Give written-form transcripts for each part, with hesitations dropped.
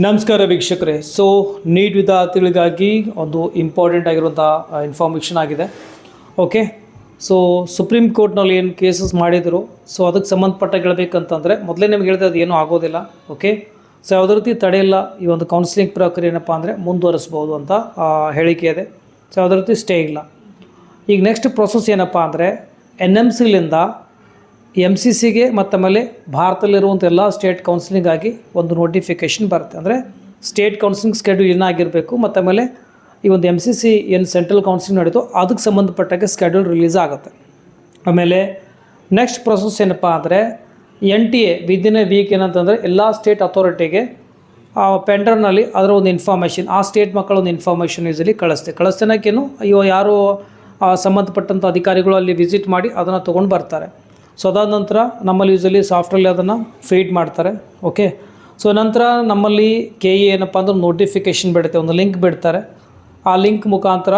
ನಮಸ್ಕಾರ ವೀಕ್ಷಕರೇ. ನೀಟ್ ವಿದ್ಯಾರ್ಥಿಗಳಿಗಾಗಿ ಒಂದು ಇಂಪಾರ್ಟೆಂಟ್ ಆಗಿರುವಂಥ ಇನ್ಫಾರ್ಮೇಷನ್ ಆಗಿದೆ. ಓಕೆ, ಸುಪ್ರೀಂ ಕೋರ್ಟ್ನಲ್ಲಿ ಏನು ಕೇಸಸ್ ಮಾಡಿದರು, ಅದಕ್ಕೆ ಸಂಬಂಧಪಟ್ಟ ಹೇಳಬೇಕಂತಂದರೆ ಮೊದಲೇ ನಿಮ್ಗೆ ಹೇಳಿದ್ರೆ ಅದು ಏನೂ ಆಗೋದಿಲ್ಲ. ಓಕೆ, ಯಾವುದೇ ರೀತಿ ತಡೆಯಿಲ್ಲ. ಈ ಒಂದು ಕೌನ್ಸಿಲಿಂಗ್ ಪ್ರಕ್ರಿಯೆ ಏನಪ್ಪ ಅಂದರೆ ಮುಂದುವರಿಸ್ಬೋದು ಅಂತ ಹೇಳಿಕೆ ಇದೆ. ಯಾವುದೇ ರೀತಿ ಸ್ಟೇ ಇಲ್ಲ. ಈಗ ನೆಕ್ಸ್ಟ್ ಪ್ರೊಸೆಸ್ ಏನಪ್ಪ ಅಂದರೆ NMCಲಿಂದ MCCಗೆ ಮತ್ತು ಆಮೇಲೆ ಭಾರತದಲ್ಲಿರುವಂಥ ಎಲ್ಲ ಸ್ಟೇಟ್ ಕೌನ್ಸಿಲಿಂಗಾಗಿ ಒಂದು ನೋಟಿಫಿಕೇಷನ್ ಬರುತ್ತೆ. ಅಂದರೆ ಸ್ಟೇಟ್ ಕೌನ್ಸಿಲಿಂಗ್ ಸ್ಕೆಡ್ಯೂಲ್ ಏನಾಗಿರಬೇಕು ಮತ್ತು ಆಮೇಲೆ ಈ ಒಂದು MCC ಏನು ಸೆಂಟ್ರಲ್ ಕೌನ್ಸಿಲಿಂಗ್ ನಡೀತು ಅದಕ್ಕೆ ಸಂಬಂಧಪಟ್ಟಾಗೆ ಸ್ಕೆಡ್ಯೂಲ್ ರಿಲೀಸ್ ಆಗುತ್ತೆ. ಆಮೇಲೆ ನೆಕ್ಸ್ಟ್ ಪ್ರೊಸೆಸ್ ಏನಪ್ಪ ಅಂದರೆ NTA ವಿದಿನ್ ಎ ವೀಕ್ ಏನಂತಂದರೆ ಎಲ್ಲ ಸ್ಟೇಟ್ ಅಥಾರಿಟಿಗೆ ಪೆಂಡ್ರೈವ್ನಲ್ಲಿ ಅದರ ಒಂದು ಇನ್ಫಾರ್ಮೇಷನ್, ಆ ಸ್ಟೇಟ್ ಮಕ್ಕಳ ಒಂದು ಇನ್ಫಾರ್ಮೇಷನ್ ಯೂಸಲಿ ಕಳಿಸ್ತೇನಕ್ಕೇನು ಯಾರು ಸಂಬಂಧಪಟ್ಟಂಥ ಅಧಿಕಾರಿಗಳು ಅಲ್ಲಿ ವಿಸಿಟ್ ಮಾಡಿ ಅದನ್ನು ತೊಗೊಂಡು ಬರ್ತಾರೆ. ಅದಾದ ನಂತರ ನಮ್ಮಲ್ಲಿ ಯೂಸಲಿ ಸಾಫ್ಟ್ವೇರಲ್ಲಿ ಅದನ್ನು ಫೀಡ್ ಮಾಡ್ತಾರೆ. ಓಕೆ, ನಂತರ ನಮ್ಮಲ್ಲಿ KE ಏನಪ್ಪ ಅಂದ್ರೆ ನೋಟಿಫಿಕೇಷನ್ ಬಿಡುತ್ತೆ, ಒಂದು ಲಿಂಕ್ ಬಿಡ್ತಾರೆ. ಆ ಲಿಂಕ್ ಮುಖಾಂತರ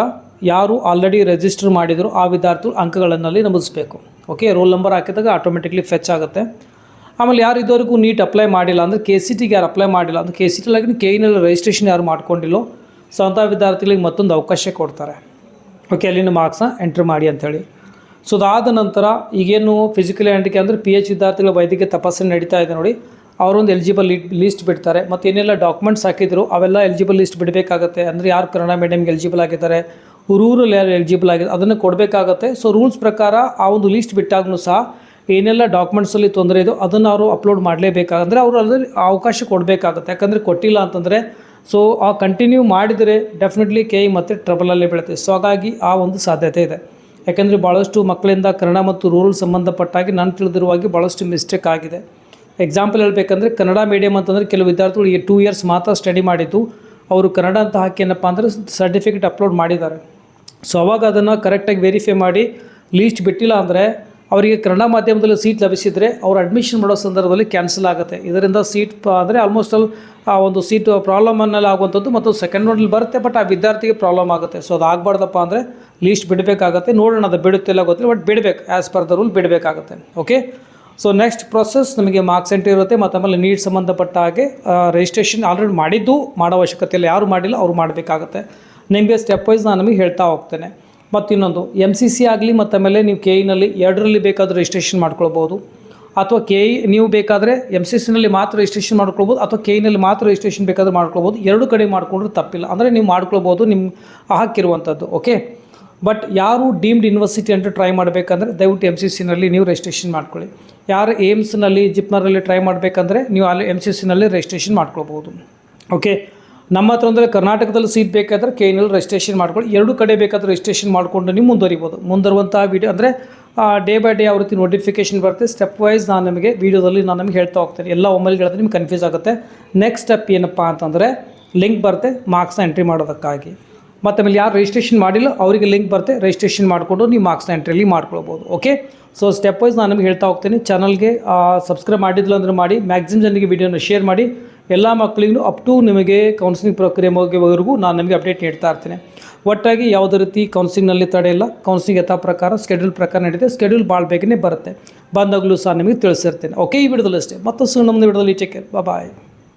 ಯಾರು ಆಲ್ರೆಡಿ ರಿಜಿಸ್ಟರ್ ಮಾಡಿದರು ಆ ವಿದ್ಯಾರ್ಥಿಗಳು ಅಂಕಗಳನ್ನಲ್ಲಿ ನಮೂದಿಸಬೇಕು. ಓಕೆ, ರೋಲ್ ನಂಬರ್ ಹಾಕಿದಾಗ ಆಟೋಮೆಟಿಕ್ಲಿ ಫೆಚ್ ಆಗುತ್ತೆ. ಆಮೇಲೆ ಯಾರು ಇದುವರೆಗೂ ನೀಟ್ ಅಪ್ಲೈ ಮಾಡಿಲ್ಲ ಅಂದರೆ KCTಗೆ ಯಾರು ಅಪ್ಲೈ ಮಾಡಿಲ್ಲ ಅಂದರೆ KCTಲಾಗಿ KEನಲ್ಲಿ ರಿಜಿಸ್ಟ್ರೇಷನ್ ಯಾರು ಮಾಡ್ಕೊಂಡಿಲ್ಲೋ ಅಂಥ ವಿದ್ಯಾರ್ಥಿಗಳಿಗೆ ಮತ್ತೊಂದು ಅವಕಾಶ ಕೊಡ್ತಾರೆ. ಓಕೆ, ಅಲ್ಲಿನ ಮಾರ್ಕ್ಸ್ನ ಎಂಟ್ರಿ ಮಾಡಿ ಅಂಥೇಳಿ. ಅದಾದ ನಂತರ ಈಗೇನು ಫಿಸಿಕಲಿ ಹ್ಯಾಂಡಿಕ್ಯಾಪ್ ಅಂದರೆ PH ವಿದ್ಯಾರ್ಥಿಗಳ ವೈದ್ಯಕೀಯ ತಪಾಸಣೆ ನಡೀತಾ ಇದೆ ನೋಡಿ, ಅವರೊಂದು ಎಲಿಜಿಬಲ್ ಲಿಸ್ಟ್ ಬಿಡ್ತಾರೆ. ಮತ್ತು ಏನೆಲ್ಲ ಡಾಕ್ಯುಮೆಂಟ್ಸ್ ಹಾಕಿದ್ರು ಅವೆಲ್ಲ ಎಲಿಜಿಬಲ್ ಲಿಸ್ಟ್ ಬಿಡಬೇಕಾಗತ್ತೆ. ಅಂದರೆ ಯಾರು ಕನ್ನಡ ಮೀಡಿಯಮ್ಗೆ ಎಲಿಜಿಬಲ್ ಆಗಿದ್ದಾರೆ, ರೂರಲ್ ಯಾರು ಎಲಿಜಿಬಲ್ ಆಗಿದೆ ಅದನ್ನು ಕೊಡಬೇಕಾಗತ್ತೆ. ರೂಲ್ಸ್ ಪ್ರಕಾರ ಆ ಒಂದು ಲಿಸ್ಟ್ ಬಿಟ್ಟಾಗೂ ಸಹ ಏನೆಲ್ಲ ಡಾಕ್ಯುಮೆಂಟ್ಸಲ್ಲಿ ತೊಂದರೆ ಇದೋ ಅದನ್ನು ಅವರು ಅಪ್ಲೋಡ್ ಮಾಡಲೇಬೇಕಾಗಂದರೆ ಅವರು ಅದರಲ್ಲಿ ಅವಕಾಶ ಕೊಡಬೇಕಾಗತ್ತೆ. ಯಾಕಂದರೆ ಕೊಟ್ಟಿಲ್ಲ ಅಂತಂದರೆ ಆ ಕಂಟಿನ್ಯೂ ಮಾಡಿದರೆ ಡೆಫಿನೆಟ್ಲಿ KE ಮತ್ತು ಟ್ರಬಲಲ್ಲಿ ಬೀಳುತ್ತೆ. ಹಾಗಾಗಿ ಆ ಒಂದು ಸಾಧ್ಯತೆ ಇದೆ. ಯಾಕೆಂದರೆ ಭಾಳಷ್ಟು ಮಕ್ಕಳಿಂದ ಕನ್ನಡ ಮತ್ತು ರೂರಲ್ ಸಂಬಂಧಪಟ್ಟಾಗಿ ನಾನು ತಿಳಿದಿರುವಾಗಿ ಭಾಳಷ್ಟು ಮಿಸ್ಟೇಕ್ ಆಗಿದೆ. ಎಕ್ಸಾಂಪಲ್ ಹೇಳಬೇಕಂದ್ರೆ ಕನ್ನಡ ಮೀಡಿಯಮ್ ಅಂತಂದರೆ ಕೆಲವು ವಿದ್ಯಾರ್ಥಿಗಳು 2 ಇಯರ್ಸ್ ಮಾತ್ರ ಸ್ಟಡಿ ಮಾಡಿದ್ದು ಅವರು ಕನ್ನಡ ಅಂತ ಹಾಕಿ ಏನಪ್ಪ ಅಂದರೆ ಸರ್ಟಿಫಿಕೇಟ್ ಅಪ್ಲೋಡ್ ಮಾಡಿದ್ದಾರೆ. ಅವಾಗ ಅದನ್ನು ಕರೆಕ್ಟಾಗಿ ವೆರಿಫೈ ಮಾಡಿ ಲೀಸ್ಟ್ ಬಿಟ್ಟಿಲ್ಲ ಅಂದರೆ ಅವರಿಗೆ ಕನ್ನಡ ಮಾಧ್ಯಮದಲ್ಲಿ ಸೀಟ್ ಲಭಿಸಿದರೆ ಅವ್ರು ಅಡ್ಮಿಷನ್ ಮಾಡೋ ಸಂದರ್ಭದಲ್ಲಿ ಕ್ಯಾನ್ಸಲ್ ಆಗುತ್ತೆ. ಇದರಿಂದ ಸೀಟ್ ಅಂದರೆ ಆಲ್ಮೋಸ್ಟ್ ಆ ಒಂದು ಸೀಟ್ ಪ್ರಾಬ್ಲಮನ್ನೆಲ್ಲ ಆಗುವಂಥದ್ದು ಮತ್ತು ಸೆಕೆಂಡ್ ರೌಂಡಲ್ಲಿ ಬರುತ್ತೆ, ಬಟ್ ಆ ವಿದ್ಯಾರ್ಥಿಗೆ ಪ್ರಾಬ್ಲಮ್ ಆಗುತ್ತೆ. ಅದು ಆಗಬಾರ್ದಪ್ಪ ಅಂದರೆ ಲೀಸ್ಟ್ ಬಿಡಬೇಕಾಗತ್ತೆ. ನೋಡೋಣ ಅದು ಬಿಡುತ್ತಿಲ್ಲ ಗೊತ್ತಿಲ್ಲ, ಬಟ್ ಬಿಡಬೇಕು, ಆ್ಯಸ್ ಪರ್ ದ ರೂಲ್ ಬಿಡಬೇಕಾಗತ್ತೆ. ಓಕೆ, ನೆಕ್ಸ್ಟ್ ಪ್ರೊಸೆಸ್ ನಮಗೆ ಮಾರ್ಕ್ಸ್ ಎಂಟ್ರಿ ಇರುತ್ತೆ. ಮತ್ತು ಆಮೇಲೆ ನೀಟ್ ಸಂಬಂಧಪಟ್ಟ ಹಾಗೆ ರಿಜಿಸ್ಟ್ರೇಷನ್ ಆಲ್ರೆಡಿ ಮಾಡಿದ್ದು ಮಾಡೋ ಅವಶ್ಯಕತೆ ಇಲ್ಲ, ಯಾರು ಮಾಡಿಲ್ಲ ಅವರು ಮಾಡಬೇಕಾಗತ್ತೆ. ನಿಮಗೆ ಸ್ಟೆಪ್ ವೈಸ್ ನಾನು ನಿಮಗೆ ಹೇಳ್ತಾ ಹೋಗ್ತೇನೆ. ಮತ್ತು ಇನ್ನೊಂದು MCC ಆಗಲಿ ಮತ್ತು ಆಮೇಲೆ ನೀವು KEನಲ್ಲಿ ಎರಡರಲ್ಲಿ ಬೇಕಾದರೂ ರಿಜಿಸ್ಟ್ರೇಷನ್ ಮಾಡ್ಕೊಳ್ಬೋದು. ಅಥವಾ KE ನೀವು ಬೇಕಾದರೆ MCCನಲ್ಲಿ ಮಾತ್ರ ರಿಜಿಸ್ಟ್ರೇಷನ್ ಮಾಡ್ಕೊಳ್ಬೋದು, ಅಥವಾ KEನಲ್ಲಿ ಮಾತ್ರ ರಿಜಿಸ್ಟ್ರೇಷನ್ ಬೇಕಾದರೂ ಮಾಡ್ಕೊಳ್ಬೋದು. ಎರಡು ಕಡೆ ಮಾಡಿಕೊಂಡ್ರೂ ತಪ್ಪಿಲ್ಲ, ಅಂದರೆ ನೀವು ಮಾಡ್ಕೊಳ್ಬೋದು ನಿಮ್ಮ ಹಾಕಿರುವಂಥದ್ದು. ಓಕೆ, ಬಟ್ ಯಾರು ಡೀಮ್ಡ್ ಯೂನಿವರ್ಸಿಟಿ ಅಂತ ಟ್ರೈ ಮಾಡಬೇಕಂದ್ರೆ ದಯವಿಟ್ಟು MCCನಲ್ಲಿ ನೀವು ರಿಜಿಸ್ಟ್ರೇಷನ್ ಮಾಡ್ಕೊಳ್ಳಿ. ಯಾರು ಏಮ್ಸ್ನಲ್ಲಿ ಜಿಪ್ನರಲ್ಲಿ ಟ್ರೈ ಮಾಡಬೇಕಂದ್ರೆ ನೀವು ಅಲ್ಲಿ MCCನಲ್ಲಿ ರಿಜಿಸ್ಟ್ರೇಷನ್ ಮಾಡ್ಕೊಳ್ಬೋದು. ಓಕೆ, ನಮ್ಮ ಹತ್ರ ಅಂದರೆ ಕರ್ನಾಟಕದಲ್ಲಿ ಸೀಟ್ ಬೇಕಾದರೆ KEನಲ್ಲಿ ರಿಜಿಸ್ಟ್ರೇಷನ್ ಮಾಡ್ಕೊಳ್ಳಿ. ಎರಡು ಕಡೆ ಬೇಕಾದರೆ ರಿಜಿಸ್ಟ್ರೇಷನ್ ಮಾಡಿಕೊಂಡು ನೀವು ಮುಂದುವರಿವಂಥ ವೀಡಿಯೋ ಅಂದರೆ ಡೇ ಬೈ ಡೇ ಯಾವ ರೀತಿ ನೋಟಿಫಿಕೇಷನ್ ಬರುತ್ತೆ ಸ್ಟೆಪ್ ವೈಸ್ ನಾನು ನಿಮಗೆ ವೀಡಿಯೋದಲ್ಲಿ ನಾನು ನಿಮಗೆ ಹೇಳ್ತಾ ಹೋಗ್ತೇನೆ. ಎಲ್ಲ ಒಮ್ಮೆಲೆ ಹೇಳಿದ್ರೆ ನಿಮ್ಗೆ ಕನ್ಫ್ಯೂಸ್ ಆಗುತ್ತೆ. ನೆಕ್ಸ್ಟ್ ಸ್ಟೆಪ್ ಏನಪ್ಪ ಅಂತಂದರೆ ಲಿಂಕ್ ಬರುತ್ತೆ ಮಾರ್ಕ್ಸ್ನ ಎಂಟ್ರಿ ಮಾಡೋದಕ್ಕಾಗಿ. ಮತ್ತು ಆಮೇಲೆ ಯಾರು ರಿಜಿಸ್ಟ್ರೇಷನ್ ಮಾಡಿಲ್ಲ ಅವರಿಗೆ ಲಿಂಕ್ ಬರುತ್ತೆ, ರಿಜಿಸ್ಟ್ರೇಷನ್ ಮಾಡಿಕೊಂಡು ನೀವು ಮಾರ್ಕ್ಸ್ನ ಎಂಟ್ರಿಲಿ ಮಾಡ್ಕೊಳ್ಬೋದು. ಓಕೆ, ಸ್ಟೆಪ್ ವೈಸ್ ನಾನು ನಿಮಗೆ ಹೇಳ್ತಾ ಹೋಗ್ತೀನಿ. ಚಾನಲ್ಗೆ ಸಬ್ಸ್ಕ್ರೈಬ್ ಮಾಡಿದ್ದಿಲ್ಲ ಅಂದರೆ ಮಾಡಿ, ಮ್ಯಾಕ್ಸಿಮಮ್ ಜನರಿಗೆ ವೀಡಿಯೋನ ಶೇರ್ ಮಾಡಿ. ಎಲ್ಲ ಮಕ್ಕಳಿಗೂ ಅಪ್ ಟು ನಿಮಗೆ ಕೌನ್ಸಿಲಿಂಗ್ ಪ್ರಕ್ರಿಯೆ ಮುಗಿಯವರೆಗೂ ನಾನು ನಿಮಗೆ ಅಪ್ಡೇಟ್ ನೀಡ್ತಾ ಇರ್ತೀನಿ. ಒಟ್ಟಾಗಿ ಯಾವುದೇ ರೀತಿ ಕೌನ್ಸಿಲಿಂಗ್ನಲ್ಲಿ ತಡೆ ಇಲ್ಲ. ಕೌನ್ಸಿಲಿಂಗ್ ಯಥಾ ಪ್ರಕಾರ ಸ್ಕೆಡ್ಯೂಲ್ ಪ್ರಕಾರ ನಡೀತೆ. ಸ್ಕೆಡ್ಯೂಲ್ ಭಾಳ ಬೇಗನೆ ಬರುತ್ತೆ, ಬಂದಾಗಲೂ ಸಹ ನಿಮಗೆ ತಿಳಿಸಿರ್ತೇನೆ. ಓಕೆ, ಈ ವಿಡಿಯೋದಲ್ಲಿ ಅಷ್ಟೇ. ಮತ್ತು ನಮ್ಮ ವಿಡಿಯೋದಲ್ಲಿ ಟೇಕ್ ಕೇರ್, ಬಾಯ್.